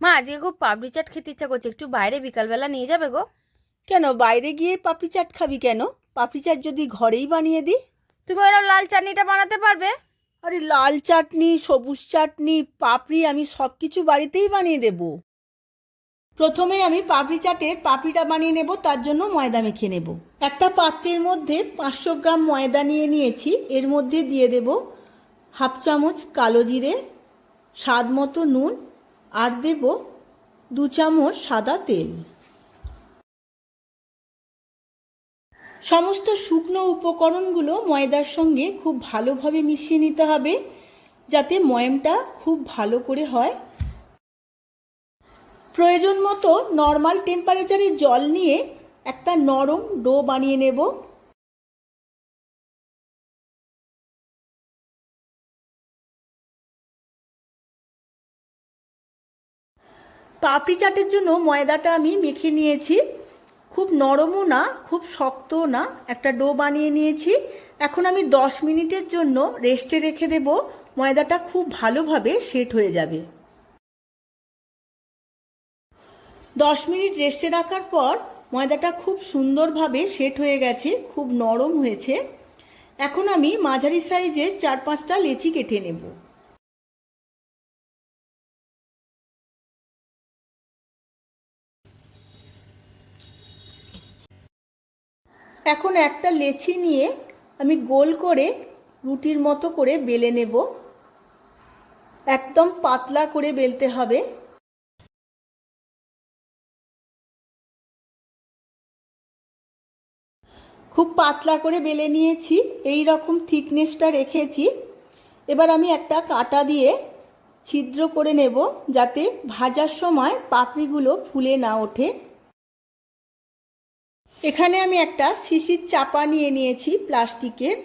মা, আজকে খুব পাপড়ি চাট খেতে ইচ্ছা করছে, একটু বাইরে বিকালবেলা নিয়ে যাবে গো? কেন বাইরে গিয়ে পাপড়ি চাট খাবি কেন? পাপড়ি চাট যদি ঘরেই বানিয়ে দিই। তুমি ওরা লাল চাটনিটা বানাতে পারবে? আরে লাল চাটনি, সবুজ চাটনি, পাপড়ি আমি সব কিছু বাড়িতেই বানিয়ে দেব। প্রথমে আমি পাপড়ি চাটের পাপড়িটা বানিয়ে নেব, তার জন্য ময়দা মেখে নেব। একটা পাত্রের মধ্যে 500 গ্রাম ময়দা নিয়ে নিয়েছি। এর মধ্যে দিয়ে দেব হাফ চামচ কালো জিরে, স্বাদ মতো নুন, আর দেব 2 চামচ সাদা তেল। সমস্ত শুকনো উপকরণগুলো ময়দার সঙ্গে খুব ভালোভাবে মিশিয়ে নিতে হবে, যাতে ময়ামটা খুব ভালো করে হয়। প্রয়োজন মতো নর্মাল টেম্পারেচারে জল নিয়ে একটা নরম ডো বানিয়ে নেব। পাপড়ি চাটের জন্য ময়দাটা আমি মেখে নিয়েছি। খুব নরমও না, খুব শক্তও না, একটা ডো বানিয়ে নিয়েছি। এখন আমি 10 মিনিটের জন্য রেস্টে রেখে দেব। ময়দাটা খুব ভালোভাবে সেট হয়ে যাবে। 10 মিনিট রেস্টে রাখার পর ময়দাটা খুব সুন্দরভাবে সেট হয়ে গেছে, খুব নরম হয়েছে। এখন আমি মাঝারি সাইজের 4-5টা লেচি কেটে নেব। এখন একটা লেচি নিয়ে আমি গোল করে রুটির মতো করে বেলে নেব। একদম পাতলা করে বেলতে হবে। খুব পাতলা করে বেলে নিয়েছি, এই রকম থিকনেসটা রেখেছি। এবার আমি একটা কাঁটা দিয়ে ছিদ্র করে নেব, যাতে ভাজার সময় পাপড়িগুলো ফুলে না ওঠে। এখানে আমি একটা শিশির চাপা নিয়ে নিয়েছি প্লাস্টিকের।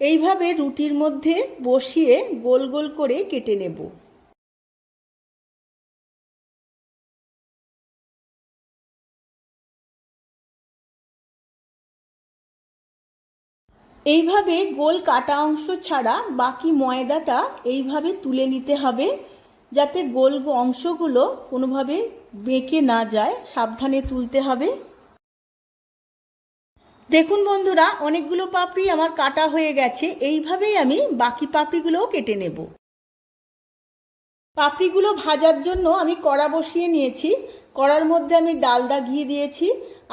এইভাবে রুটির মধ্যে বসিয়ে গোল গোল করে কেটে নেব। এইভাবে গোল কাটা অংশ ছাড়া বাকি ময়দাটা এইভাবে তুলে নিতে হবে, যাতে গোল অংশগুলো কোনোভাবে বেঁকে না যায়। সাবধানে তুলতে হবে। দেখুন বন্ধুরা, অনেকগুলো পাপড়ি আমার কাটা হয়ে গেছে। এইভাবেই আমি বাকি পাপড়িগুলোও কেটে নেব। পাপড়িগুলো ভাজার জন্য আমি কড়া বসিয়ে নিয়েছি। কড়ার মধ্যে আমি ডালদা ঘি দিয়েছি।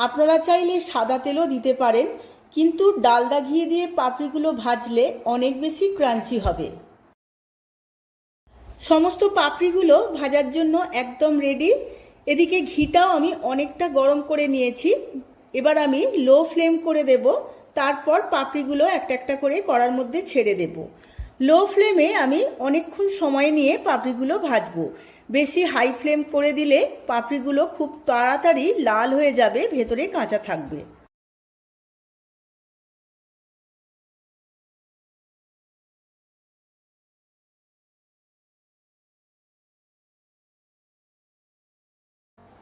আপনারা চাইলে সাদা তেলও দিতে পারেন, কিন্তু ডালদা ঘি দিয়ে পাপড়িগুলো ভাজলে অনেক বেশি ক্রাঞ্চি হবে। সমস্ত পাপড়িগুলো ভাজার জন্য একদম রেডি। এদিকে ঘিটাও আমি অনেকটা গরম করে নিয়েছি। এবার আমি লো ফ্লেম করে দেব। তারপর পাপড়িগুলো একটা একটা করে কড়ার মধ্যে ছেড়ে দেব। লো ফ্লেমে আমি অনেকক্ষণ সময় নিয়ে পাপড়িগুলো ভাজবো। বেশি হাই ফ্লেম করে দিলে পাপড়িগুলো খুব তাড়াতাড়ি লাল হয়ে যাবে, ভেতরে কাঁচা থাকবে।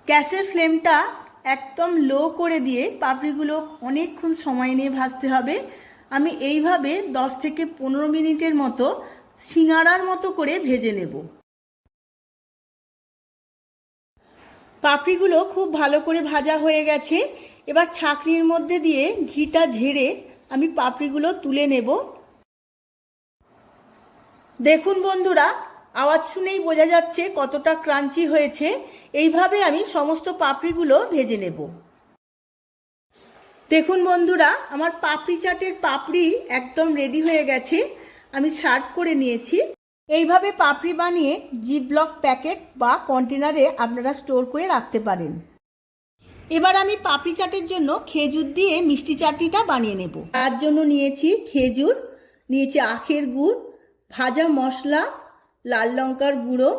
গ্যাসের ফ্লেমটা একদম লো করে দিয়ে পাপড়িগুলো অনেকক্ষণ সময় নিয়ে ভাজতে হবে। আমি এইভাবে 10 থেকে 15 মিনিটের মতো সিঙাড়ার মতো করে ভেজে নেব। পাপড়িগুলো খুব ভালো করে ভাজা হয়ে গেছে। এবার ছাঁকনির মধ্যে দিয়ে ঘিটা ঝেড়ে আমি পাপড়িগুলো তুলে নেব। দেখুন বন্ধুরা, আওয়াজ শুনেই বোঝা যাচ্ছে কতটা ক্রাঞ্চি হয়েছে। এইভাবে আমি সমস্ত পাপড়িগুলো ভেজে নেব। দেখুন বন্ধুরা, আমার পাপড়ি চাটের পাপড়ি একদম রেডি হয়ে গেছে। আমি সার্ভ করে নিয়েছি। এইভাবে পাপড়ি বানিয়ে জিপলক প্যাকেট বা কন্টেনারে আপনারা স্টোর করে রাখতে পারেন। এবার আমি পাপড়ি চাটের জন্য খেজুর দিয়ে মিষ্টি চাটনিটা বানিয়ে নেব। তার জন্য নিয়েছি খেজুর, নিয়েছি আখের গুড়, ভাজা মশলা, লাল লঙ্কার গুঁড়ো,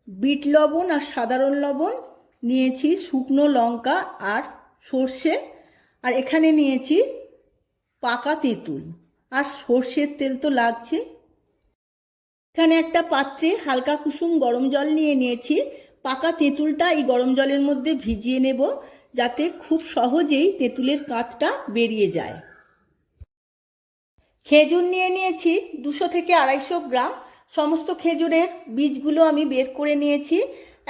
বিট লবণ আর সাধারণ লবণ, নিয়েছি শুকনো লঙ্কা আর সর্ষে, আর এখানে নিয়েছি পাকা তেঁতুল, আর সর্ষের তেল তো লাগছে। এখানে একটা পাত্রে হালকা কুসুম গরম জল নিয়ে নিয়েছি। পাকা তেঁতুলটা এই গরম জলের মধ্যে ভিজিয়ে নেব, যাতে খুব সহজেই তেঁতুলের কাঁচটা বেরিয়ে যায়। খেজুর নিয়ে নিয়েছি 200 থেকে 250 গ্রাম। সমস্ত খেজুরের বীজগুলো আমি বের করে নিয়েছি।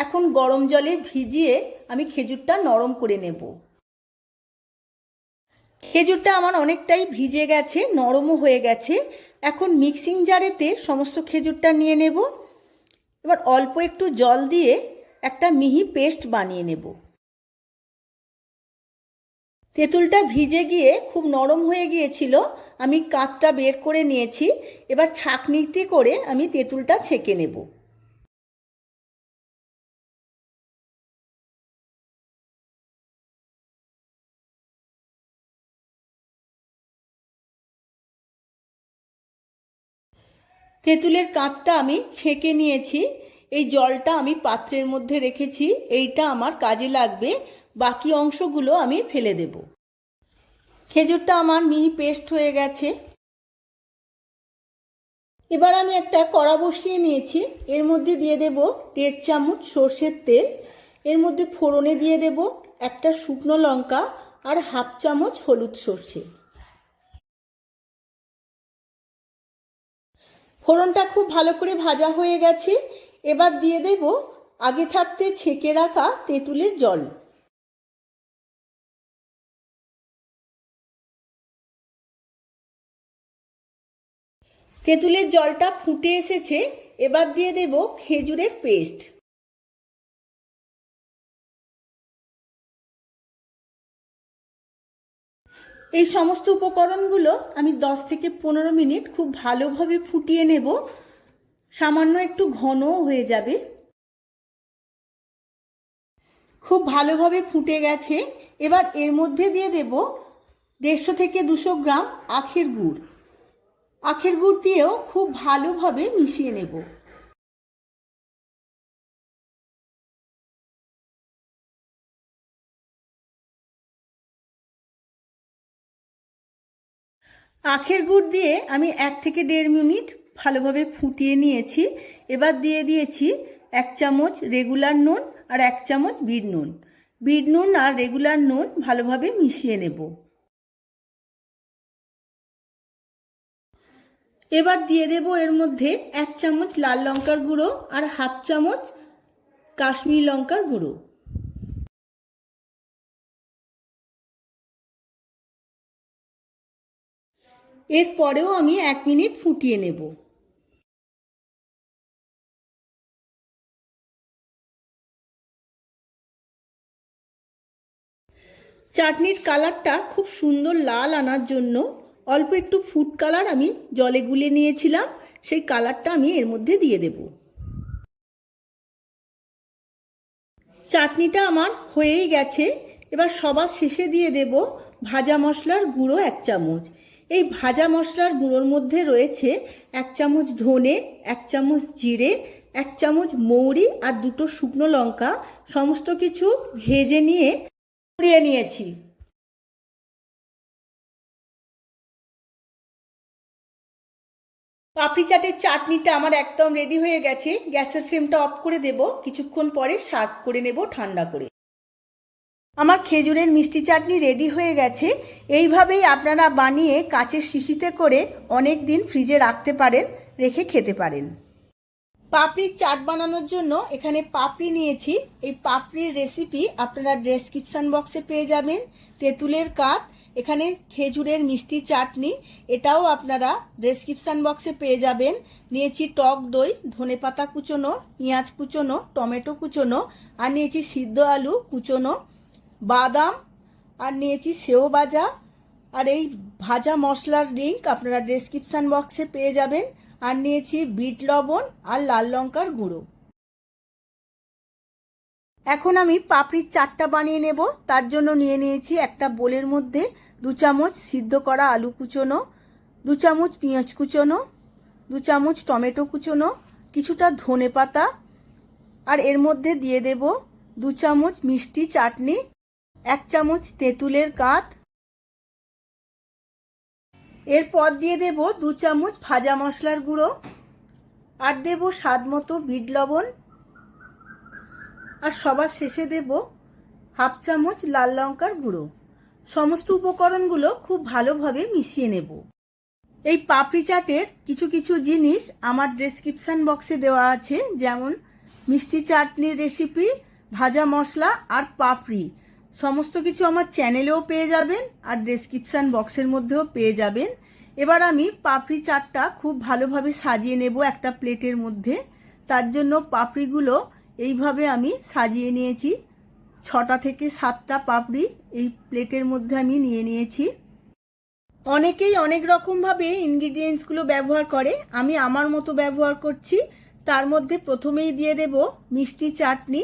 এখন গরম জলে ভিজিয়ে আমি খেজুরটা নরম করে নেব। খেজুরটা আমার অনেকটাই ভিজে গেছে, নরমও হয়ে গেছে। এখন মিক্সিং জারেতে সমস্ত খেজুরটা নিয়ে নেব। এবার অল্প একটু জল দিয়ে একটা মিহি পেস্ট বানিয়ে নেব। তেঁতুলটা ভিজে গিয়ে খুব নরম হয়ে গিয়েছিল, আমি কাঁচটা বের করে নিয়েছি। এবার ছাঁকনিতে করে আমি তেঁতুলটা ছেঁকে নেব। তেঁতুলের কাঁচটা আমি ছেঁকে নিয়েছি। এই জলটা আমি পাত্রের মধ্যে রেখেছি, এইটা আমার কাজে লাগবে। বাকি অংশগুলো আমি ফেলে দেব। খেজুরটা আমার মিহি পেস্ট হয়ে গেছে। এবার আমি একটা কড়া বসিয়ে নিয়েছি, এর মধ্যে দিয়ে দেব 1.5 চামচ সর্ষের তেল। এর মধ্যে ফোড়নে দিয়ে দেব একটা শুকনো লঙ্কা আর 1/2 চামচ হলুদ সর্ষে। ফোড়নটা খুব ভালো করে ভাজা হয়ে গেছে। এবার দিয়ে দেব আগে থাকতে ছেঁকে রাখা তেঁতুলের জল। তেঁতুলের জলটা ফুটে এসেছে, এবার দিয়ে দেব খেজুরের পেস্ট। এই সমস্ত উপকরণগুলো আমি 10 থেকে 15 মিনিট খুব ভালোভাবে ফুটিয়ে নেব। সামান্য একটু ঘনও হয়ে যাবে। খুব ভালোভাবে ফুটে গেছে। এবার এর মধ্যে দিয়ে দেব 150 থেকে 200 গ্রাম আখের গুড়। আখের গুড় দিয়েও খুব ভালোভাবে মিশিয়ে নেব। আখের গুড় দিয়ে আমি 1 থেকে 1.5 মিনিট ভালোভাবে ফুটিয়ে নিয়েছি। এবার দিয়ে দিয়েছি 1 চামচ রেগুলার নুন আর 1 চামচ বিট নুন। বিট নুন আর রেগুলার নুন ভালোভাবে মিশিয়ে নেব। এবার দিয়ে দেব এর মধ্যে 1 চামচ লাল লঙ্কার গুঁড়ো আর 1/2 চামচ কাশ্মীরি লঙ্কার গুঁড়ো। এরপরেও আমি 1 মিনিট ফুটিয়ে নেব। চাটনির কালারটা খুব সুন্দর লাল আনার জন্য অল্প একটু ফুড কালার আমি জলে গুলে নিয়েছিলাম, সেই কালারটা আমি এর মধ্যে দিয়ে দেব। চাটনিটা আমার হয়েই গেছে। এবার সবার শেষে দিয়ে দেব ভাজা মশলার গুঁড়ো 1 চামচ। এই ভাজা মশলার গুঁড়োর মধ্যে রয়েছে 1 চামচ ধনে, 1 চামচ জিরে, 1 চামচ মৌরি আর 2টো শুকনো লঙ্কা। সমস্ত কিছু ভেজে নিয়ে পুড়িয়ে নিয়েছি। পাপড়ি চাটের চাটনিটা আমার একদম রেডি হয়ে গেছে। গ্যাসের ফ্লেমটা অফ করে দেব। কিছুক্ষণ পরে সার্ভ করে নেব ঠান্ডা করে। আমার খেজুরের মিষ্টি চাটনি রেডি হয়ে গেছে। এইভাবেই আপনারা বানিয়ে কাচের শিশিতে করে অনেক দিন ফ্রিজে রাখতে পারেন, রেখে খেতে পারেন। পাপড়ির চাট বানানোর জন্য এখানে পাপড়ি নিয়েছি। এই পাপড়ির রেসিপি আপনারা ডেসক্রিপশন বক্সে পেয়ে যাবেন। তেঁতুলের কাত, এখানে খেজুরের মিষ্টি চাটনি, এটাও আপনারা ডেসক্রিপশন বক্সে পেয়ে যাবেন। নিয়েছি টক দই, ধনেপাতা কুচোনো, পেঁয়াজ কুচোনো, টমেটো কুচোনো, আর নিয়েছি সিদ্ধ আলু কুচোনো, বাদাম, আর নিয়েছি সেও ভাজা। আর এই ভাজা মশলার লিঙ্ক আপনারা ডেসক্রিপশন বক্সে পেয়ে যাবেন। আর নিয়েছি বিট লবণ আর লাল লঙ্কার গুঁড়ো। এখন আমি পাপড়ির চাটটা বানিয়ে নেব। তার জন্য নিয়ে নিয়েছি একটা বোলের মধ্যে 2 চামচ সিদ্ধ করা আলু কুচোনো, 2 চামচ পেঁয়াজ কুচোনো, 2 চামচ টমেটো কুচোনো, কিছুটা ধনে পাতা, আর এর মধ্যে দিয়ে দেব 2 চামচ মিষ্টি চাটনি, 1 চামচ তেঁতুলের কাঁত। এরপর দিয়ে দেব 2 চামচ ভাজা মশলার গুঁড়ো, আর দেব স্বাদ মতো বিট লবণ, আর সবার শেষে দেব 1/2 চামচ লাল লঙ্কার গুঁড়ো। সমস্ত উপকরণগুলো খুব ভালোভাবে মিশিয়ে নেব। এই পাপড়ি চাটের কিছু কিছু জিনিস আমার ডেসক্রিপশন বক্সে দেওয়া আছে, যেমন মিষ্টি চাটনির রেসিপি, ভাজা মশলা আর পাপড়ি সমস্ত কিছু আমার চ্যানেলেও পেয়ে যাবেন আর ডেসক্রিপশন বক্সের মধ্যেও পেয়ে যাবেন। এবার আমি পাপড়ি চাটটা খুব ভালোভাবে সাজিয়ে নেব একটা প্লেটের মধ্যে। তার জন্য পাপড়িগুলো এইভাবে আমি সাজিয়ে নিয়েছি। 6টা থেকে 7টা পাপড়ি এই প্লেটের মধ্যে আমি নিয়ে নিয়েছি। অনেকেই অনেক রকমভাবে ইনগ্রিডিয়েন্টসগুলো ব্যবহার করে, আমি আমার মতো ব্যবহার করছি। তার মধ্যে প্রথমেই দিয়ে দেব মিষ্টি চাটনি,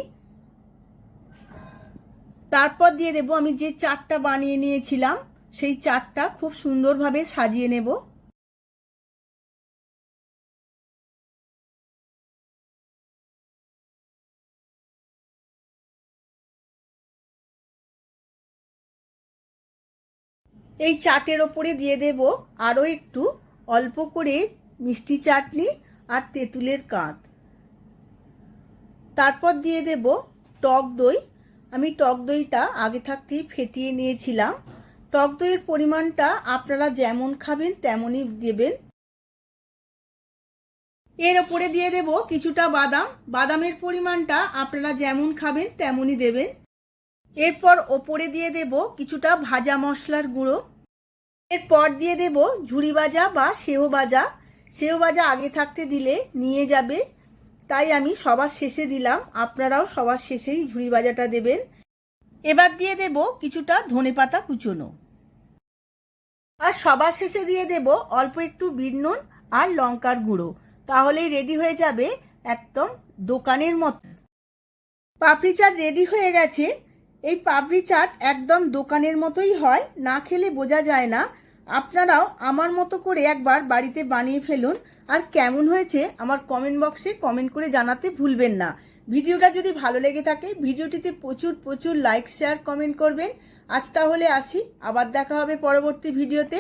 তারপর দিয়ে দেব আমি যে চাটটা বানিয়ে নিয়েছিলাম সেই চাটটা খুব সুন্দরভাবে সাজিয়ে নেব। এই চাটের ওপরে দিয়ে দেব আরও একটু অল্প করে মিষ্টি চাটনি আর তেঁতুলের কাঁধ। তারপর দিয়ে দেব টক দই। আমি টক দইটা আগে থাকতেই ফেটিয়ে নিয়েছিলাম। টক দইয়ের পরিমাণটা আপনারা যেমন খাবেন তেমনই দেবেন। এর ওপরে দিয়ে দেব কিছুটা বাদাম। বাদামের পরিমাণটা আপনারা যেমন খাবেন তেমনই দেবেন। এরপর ওপরে দিয়ে দেব কিছুটা ভাজা মশলার গুঁড়ো। এরপর দিয়ে দেব ঝুরি ভাজা বা সেও ভাজা। সেও ভাজা আগে থাকতে দিলে নিয়ে যাবে, তাই আমি সবার শেষে দিলাম। আপনারাও সবার শেষেই ঝুরি ভাজাটা দেবেন। এবার দিয়ে দেব কিছুটা ধনেপাতা কুচোনো, আর সবার শেষে দিয়ে দেব অল্প একটু বিট নুন আর লঙ্কার গুঁড়ো। তাহলেই রেডি হয়ে যাবে একদম দোকানের মতো। পাপড়ি চাট রেডি হয়ে গেছে। এই পাপড়ি চাট একদম দোকানের মতোই হয়, না খেলে বোঝা যায় না। আপনারাও আমার মতো করে একবার বাড়িতে বানিয়ে ফেলুন, আর কেমন হয়েছে আমার কমেন্ট বক্সে কমেন্ট করে জানাতে ভুলবেন না। ভিডিওটা যদি ভালো লেগে থাকে ভিডিওটিতে প্রচুর প্রচুর লাইক, শেয়ার, কমেন্ট করবেন। আজ তাহলে আসি, আবার দেখা হবে পরবর্তী ভিডিওতে।